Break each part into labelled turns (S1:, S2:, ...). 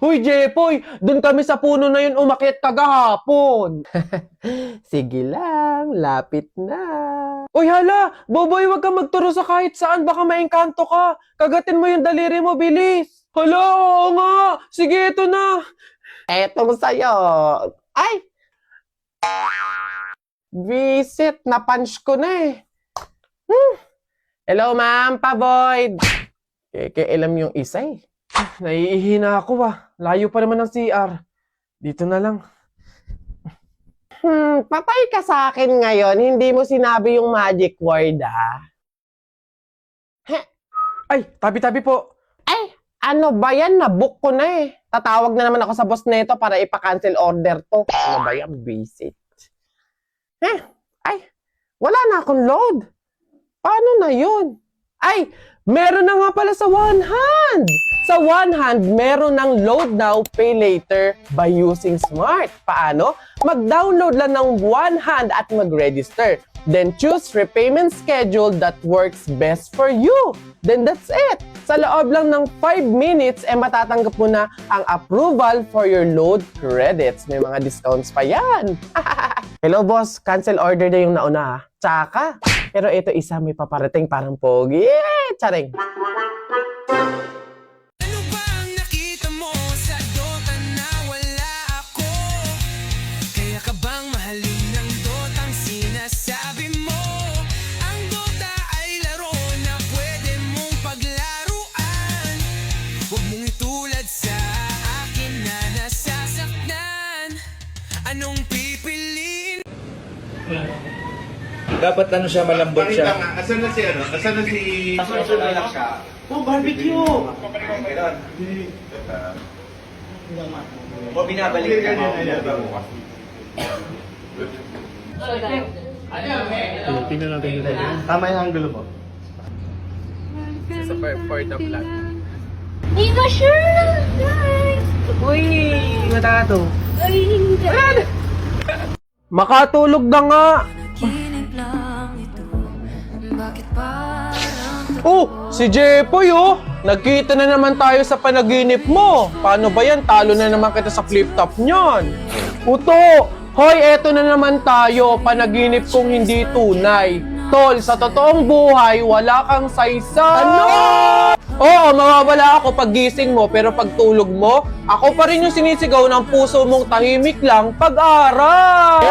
S1: Huy, Jepoy, dun kami sa puno na yun umakyat kagahapon. Sige lang, lapit na. Uy, hala! Boboy, wag kang magturo sa kahit saan, baka maengkanto ka. Kagatin mo yung daliri mo, bilis. Hala, oo nga. Sige, ito na. Etong sa'yo. Ay! Visit, na-punch ko na eh. Hello, ma'am, pa-void. Alam yung isa eh. Naiihina ako ba? Layo pa naman ng CR. Dito na lang. Patay ka sa akin ngayon. Hindi mo sinabi yung magic word, ah. Ay, tabi-tabi po. Ay, ano ba yan? Nabook ko na eh. Tatawag na naman ako sa boss nito para ipa-cancel order to. Ano ba yan? Visit. Ay, wala na akong load. Paano na yun? Ay, meron na nga pala sa One Hand. Sa One Hand, meron ng load now, pay later by using Smart. Paano? Mag-download lang ng One Hand at mag-register. Then choose repayment schedule that works best for you. Then that's it. Sa loob lang ng 5 minutes, matatanggap mo na ang approval for your load credits. May mga discounts pa yan. Hello boss, cancel order na yung nauna ha. Tsaka. Pero ito isa may paparating parang pogi. Charing.
S2: Ano ba ang nakita mo sa Dota na wala ako? Kaya ka bang mahalin ng Dota ang sinasabi mo? Ang Dota ay laro na pwede mong paglaruan. Huwag mong itulad sa akin na nasasaktan. Anong pipiliin?
S3: Dapat ano siya, malambot
S4: Pakita
S3: siya.
S4: nga, asan na si ano? Asan na si...
S3: Oh, barbecue! O binabalik ka mo.
S4: Tingnan natin yung tama yung angulo mo.
S1: Sa for the vlog.
S5: Hindi ko sure, guys.
S1: Uy, matato.
S5: Ay, hindi.
S1: Makatulog na nga.
S5: Ginip lang ito. Bakit parang
S1: Oh, si Jepoy oh. Nagkita na naman tayo sa panaginip mo. Paano ba yan? Talo na naman kita sa flip top niyan. Uto, hoy, eto na naman tayo. Panaginip kong hindi tunay. Tol, sa totoong buhay, wala kang saysay. Ano? Oo, mawawala ako pag gising mo, pero pag tulog mo, ako pa rin yung sinisigaw ng puso mong tahimik lang pag-aral.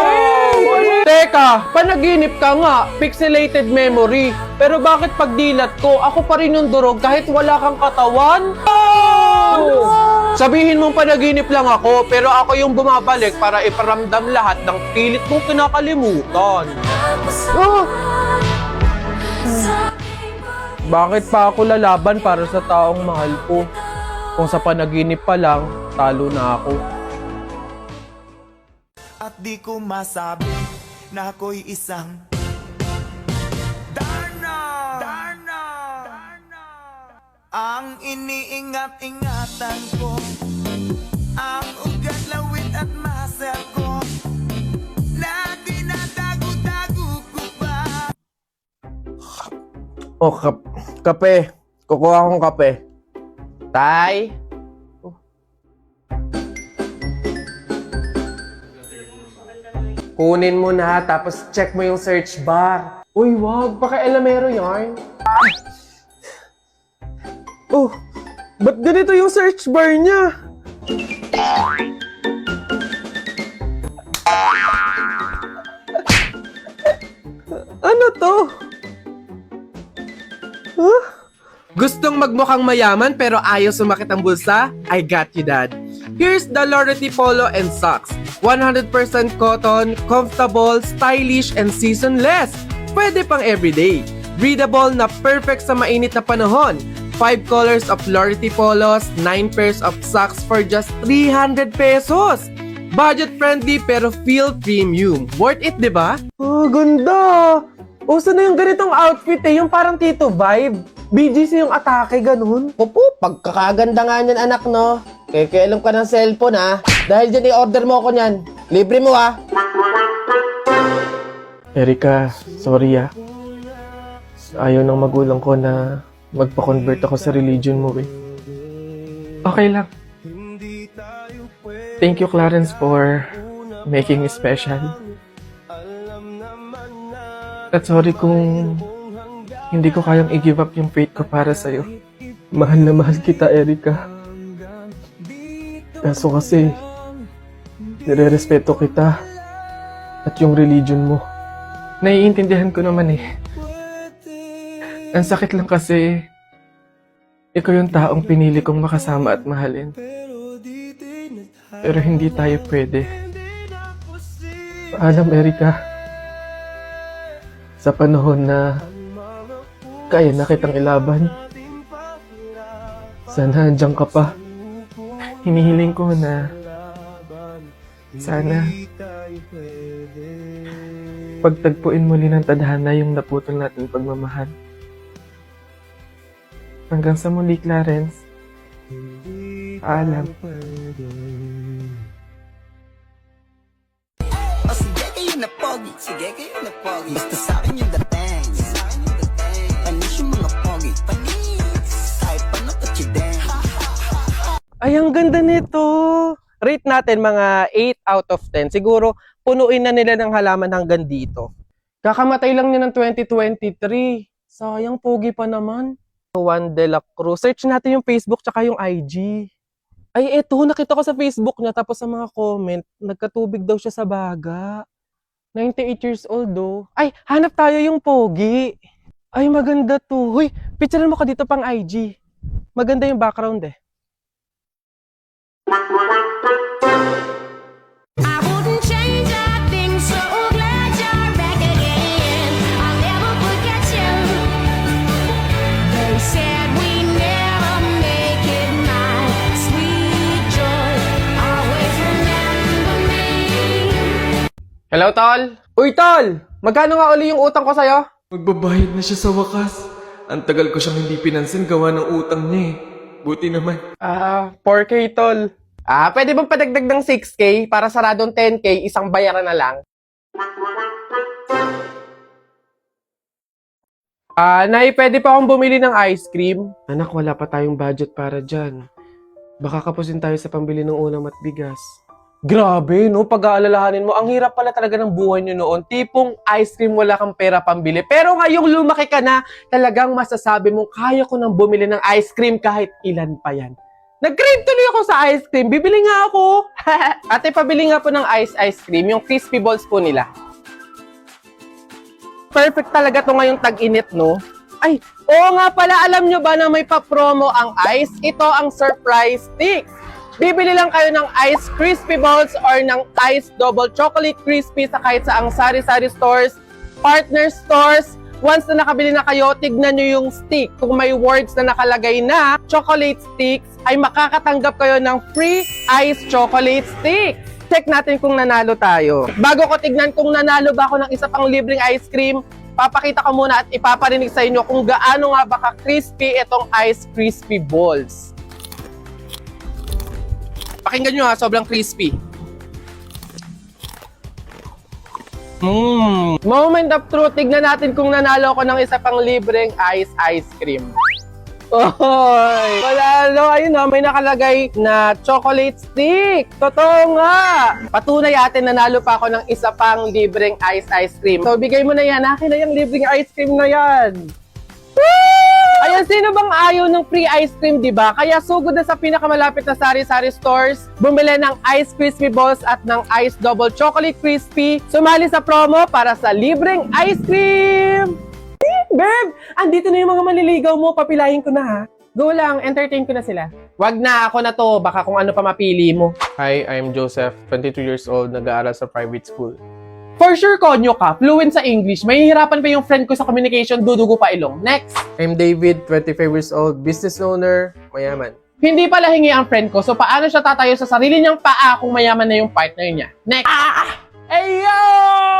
S1: Teka, panaginip ka nga, pixelated memory. Pero bakit pag dilat ko, ako pa rin yung durog kahit wala kang katawan? Sabihin mong panaginip lang ako, pero ako yung bumabalik para iparamdam lahat ng pilit mong kinakalimutan. Bakit pa ako lalaban para sa taong mahal ko? Kung sa panaginip pa lang, talo na ako.
S6: At di ko masabi na ako'y isang Darna! Darna! Darna! Ang iniingat-ingatan ko, ang ugat, lawit at muscle ko, na dinadago-dago ko pa.
S1: Oh, kape. Kukuha akong kape. Tay? Kunin mo na, tapos check mo yung search bar. Uy, wag. Paka-elamero yarn. Oh, ba't ganito yung search bar niya? Ano to? Huh? Gustong magmukhang mayaman pero ayaw sumakit ang bulsa? I got you, Dad. Here's the Loreti Polo and Socks. 100% cotton, comfortable, stylish, and seasonless. Pwede pang everyday. Breathable na perfect sa mainit na panahon. 5 colors of Loreti Polos, 9 pairs of socks for just 300 pesos. Budget friendly pero feel premium. Worth it, di ba? Oh, ganda! Uso na yung ganitong outfit eh, yung parang Tito vibe. BGC yung atake, ganun. Opo, pagkakaganda nga niyan anak, no? Kailangan ka ng cellphone, ha? Dahil dyan i-order mo ako niyan. Libre mo, ha? Erika, sorry, ha? Ayaw ng magulang ko na magpa-convert ako sa religion mo, eh. Okay lang. Thank you, Clarence, for making me special. At sorry kung hindi ko kayang i-give up yung faith ko para sa'yo. Mahal na mahal kita, Erica. Kaso kasi, nire-respeto kita at yung religion mo. Naiintindihan ko naman eh. Ang sakit lang kasi, ikaw yung taong pinili kong makasama at mahalin. Pero hindi tayo pwede. Paalam, Erica. Sa panahon na kaya na kitang ilaban, sana andyan ka pa. Hinihiling ko na sana pagtagpuin muli ng tadhana yung naputol natin pagmamahal. Hanggang sa muli, Clarence. Paalam.
S6: O sige kayo na pogi, sige kayo na pogi. Basta sa'kin yung dating, panis yung mga pogi, panis. Kahit paano kachideng.
S1: Ay, ang ganda nito. Rate natin mga 8 out of 10. Siguro, punuin na nila ng halaman hanggang dito. Kakamatay lang niya ng 2023. Sayang, pogi pa naman. Juan de la Cruz. Search natin yung Facebook tsaka yung IG. Ay, eto, nakita ko sa Facebook niya. Tapos sa mga comment, nagkatubig daw siya sa baga. 98 years old, oh. Ay, hanap tayo yung pogi. Ay, maganda to. Huy, picturean mo ka dito pang IG. Maganda yung background eh.
S5: I wouldn't change a thing, so glad you're back again. I'll never forget you. They said we never make it, my sweet joy. Always remember me.
S1: Hello, Tol? Uy, Tol! Magkano nga uli yung utang ko sa'yo?
S7: Magbabayad na siya sa wakas. Ang tagal ko siyang hindi pinansin gawa ng utang niya eh. Buti naman.
S1: 4K, Tol. Pwede bang padagdag ng 6K para saradong 10K, isang bayaran na lang? Nay, pwede pa akong bumili ng ice cream? Anak, wala pa tayong budget para dyan. Baka kapusin tayo sa pambili ng unam at bigas. Grabe, no? Pag-aalalahanin mo, ang hirap pala talaga ng buhay nyo noon. Tipong ice cream, wala kang pera pambili. Pero ngayong lumaki ka na, talagang masasabi mong kaya ko nang bumili ng ice cream kahit ilan pa yan. Nag-crave tuloy ako sa ice cream. Bibili nga ako. Ate, pabili nga po ng ice cream. Yung crispy balls po nila. Perfect talaga to ngayong tag-init, no? Ay, oo nga pala. Alam nyo ba na may pa-promo ang ice? Ito ang surprise sticks. Bibili lang kayo ng ice crispy balls or ng ice double chocolate crispy sa kahit saang sari-sari stores, partner stores. Once na nakabili na kayo, tignan nyo yung stick. Kung may words na nakalagay na chocolate sticks, ay makakatanggap kayo ng free ice chocolate sticks. Check natin kung nanalo tayo. Bago ko tignan kung nanalo ba ako ng isa pang libreng ice cream, papakita ko muna at ipaparinig sa inyo kung gaano nga ba ka-crispy itong ice crispy balls. Pakinggan nyo ha, sobrang crispy. Moment of truth, tignan natin kung nanalo ko ng isa pang libreng ice cream. Oy! Panalo, ayun o, may nakalagay na chocolate stick. Totoo nga! Patunay atin, nanalo pa ako ng isa pang libreng ice cream. So, bigay mo na yan. Akin na yung libreng ice cream na yan. Ayan, sino bang ayaw ng free ice cream, di ba? Kaya sugod na sa pinakamalapit na sari-sari stores, bumili ng Ice Crispy Balls at ng Ice Double Chocolate Crispy. Sumali sa promo para sa libreng ice cream! Babe, andito na yung mga manliligaw mo. Papilahin ko na ha. Go lang, entertain ko na sila. Wag na, ako na to. Baka kung ano pa mapili mo. Hi, I'm Joseph, 22 years old, nag-aaral sa private school. For sure, konyo ka, fluent sa English. Mahihirapan pa yung friend ko sa communication, dudugo pa ilong. Next! I'm David, 25 years old, business owner, mayaman. Hindi pala hingi ang friend ko, so paano siya tatayo sa sarili niyang paa kung mayaman na yung partner niya? Next! Ayo!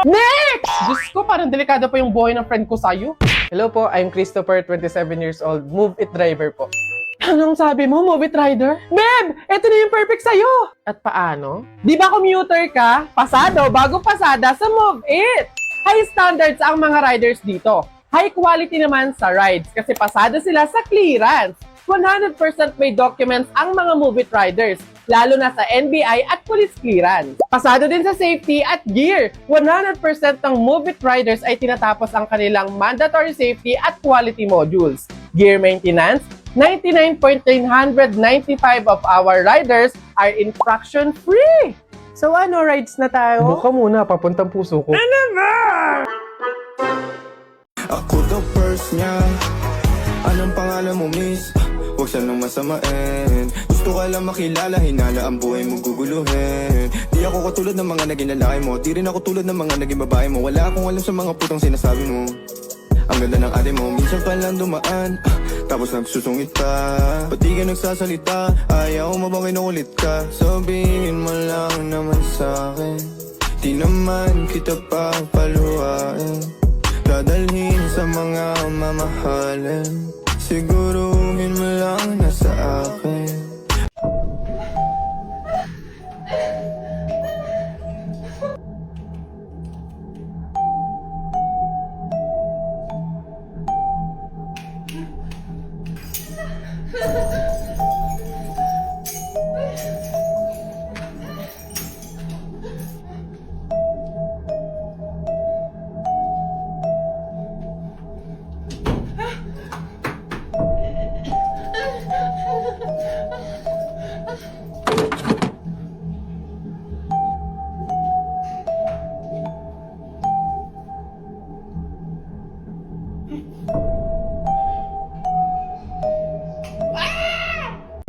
S1: Next! Diyos ko, parang delikado pa yung buhay ng friend ko sa'yo. Hello po, I'm Christopher, 27 years old, Move It driver po. Anong sabi mo, Move It rider? Babe, eto na yung perfect sa'yo! At paano? Di ba commuter ka? Pasado, bago pasada sa Move It! High standards ang mga riders dito. High quality naman sa rides kasi pasado sila sa clearance. 100% may documents ang mga Move It riders. lalo na sa NBI at police clearance. Pasado din sa safety at gear. 100% ng Move It riders ay tinatapos ang kanilang mandatory safety at quality modules. Gear maintenance, 99.995 of our riders are infraction-free. So ano, rides na tayo? Buka muna, papuntang puso ko.
S8: Ako the first niya. Anong pangalan mo, miss? Huwag siya nang masamain. Gusto ka lang makilala, hinala ang buhay mo guguluhin. Di ako katulad ng mga naging lalaki mo. Di rin ako tulad ng mga naging babae mo. Wala akong alam sa mga putang sinasabi mo. Ang ganda ng ate mo, minsan pa lang dumaan, tapos nagsusungit pa. Ba't di ka nagsasalita? Ayaw mo bang kinukulit ka? Sabihin mo lang naman sa'kin, di naman kita pa paluhain. Dadalhin sa mga mamahalin, siguruhin mo lang na sa akin.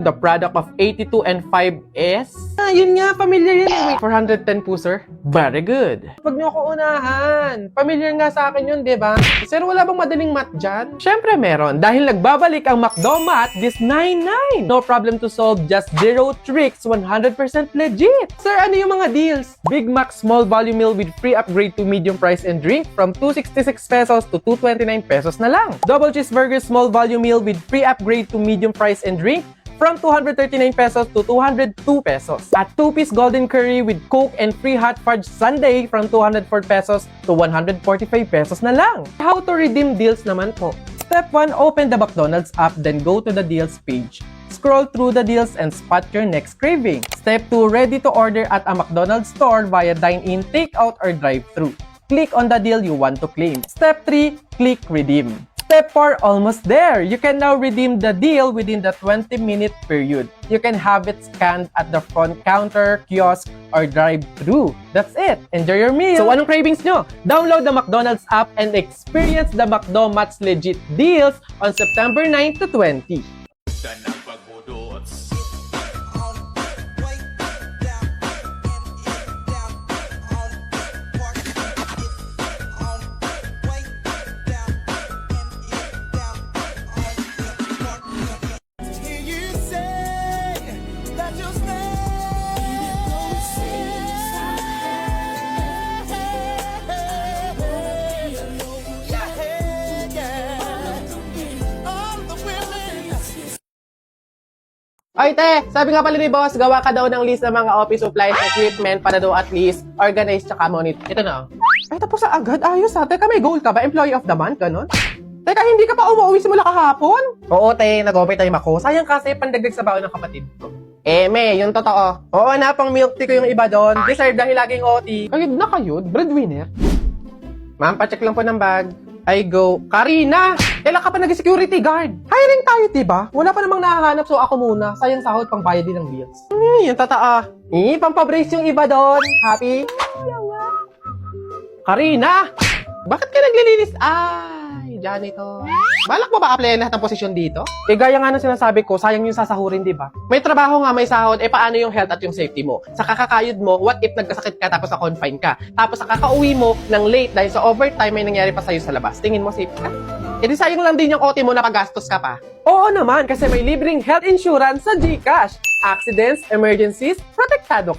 S1: The product of 82 and 5S. Yun nga, familiar yan. Wait, 410 po, sir. Very good. Huwag niyo ako unahan. Familiar nga sa akin yun, di ba? Sir, wala bang madaling mat dyan? Siyempre meron. Dahil nagbabalik ang McDo Mat this 99. No problem to solve, just zero tricks, 100% legit. Sir, ano yung mga deals? Big Mac small volume meal with free upgrade to medium price and drink from 266 pesos to 229 pesos na lang. Double cheeseburger small volume meal with free upgrade to medium price and drink from 239 pesos to 202 pesos. At 2-piece golden curry with Coke and free hot fudge sundae from 204 pesos to 145 pesos na lang. How to redeem deals naman po? Step 1, open the McDonald's app, then go to the deals page. Scroll through the deals and spot your next craving. Step 2, ready to order at a McDonald's store via dine-in, take-out, or drive-thru. Click on the deal you want to claim. Step 3, click redeem. Step 4, almost there. You can now redeem the deal within the 20-minute period. You can have it scanned at the front counter, kiosk, or drive-thru. That's it. Enjoy your meal. So anong cravings nyo? Download the McDonald's app and experience the McDo Mat's legit deals on September 9 to 20. Ay, te, sabi nga pala ni boss, gawa ka daw ng list ng mga office supplies, equipment para daw at least organize tsaka monitor. Ito na. Ay, tapos na agad. Ayos ha. Teka, may goal ka ba? Employee of the month? Ganon? Teka, hindi ka pa umuwi simula kahapon? Oo, te. Nag-overtime ako. Sayang kasi pandagdag sa baon ng kapatid ko. Me, yung totoo. Oo na, pang milk tea ko yung iba doon. Deserve dahil laging OT. Kayod na kayod? Breadwinner? Ma'am, pacheck lang po ng bag. I go. Karina! Kailan ka pa nag-security guard? Hiring tayo, diba? Wala pa namang nahahanap, so ako muna. Sayang sahod pang bayad din ng bills. Yung totoo. Pampabrace yung iba doon. Happy? Karina! Bakit ka naglilinis? Ay, janitor. Balak mo ba applyan lahat ng posisyon dito? Gaya nga ng sinasabi ko, sayang yung sasahurin, di ba? May trabaho nga, may sahod, paano yung health at yung safety mo? Sa kakakayod mo, what if nagkasakit ka tapos na-confine ka? Tapos sa kakauwi mo ng late dahil sa overtime may nangyari pa sa'yo sa labas. Tingin mo safe ka? Di sayang lang din yung OT mo na pagastos ka pa. Oo naman, kasi may libreng health insurance sa GCash. Accidents, emergencies, protektado ka.